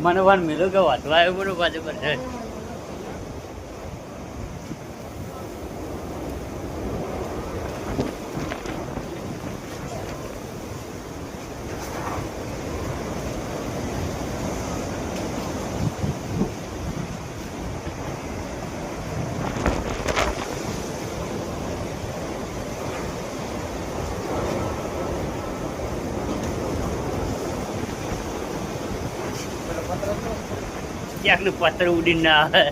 મને વન મિલું કે વાંચવા આવ્યું બધું પાછું કરશે. ક્યાંકનું પથ્થર ઉડીને ના આવે.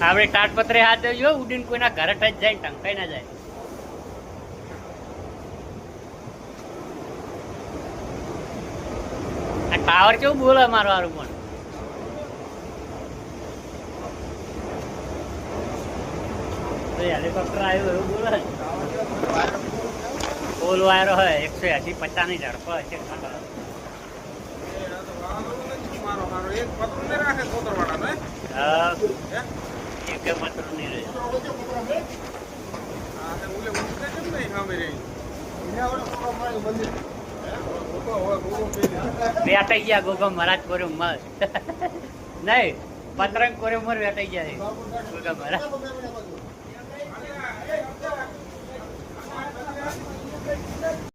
આપણે તાટપત્રે હાથ જો ઉડીને કોઈના ઘરે ટચ જાય ને ટંકાઈ ના જાય. આ ટાવર કેવું બોલે મારું હારું પણ. હેલિકોપ્ટર આવ્યું એવું બોલે. ઓલ વાયરો હોય 180-50 ની ઝડપ હશે. એક પતરું નહીં રહે. બેઠાઈ ગયા ગોગા મહારાજ કર્યો મસ્ત. નહીં પતરંગ કર્યો મર બેઠાઈ ગયા ગોગા મહારાજ.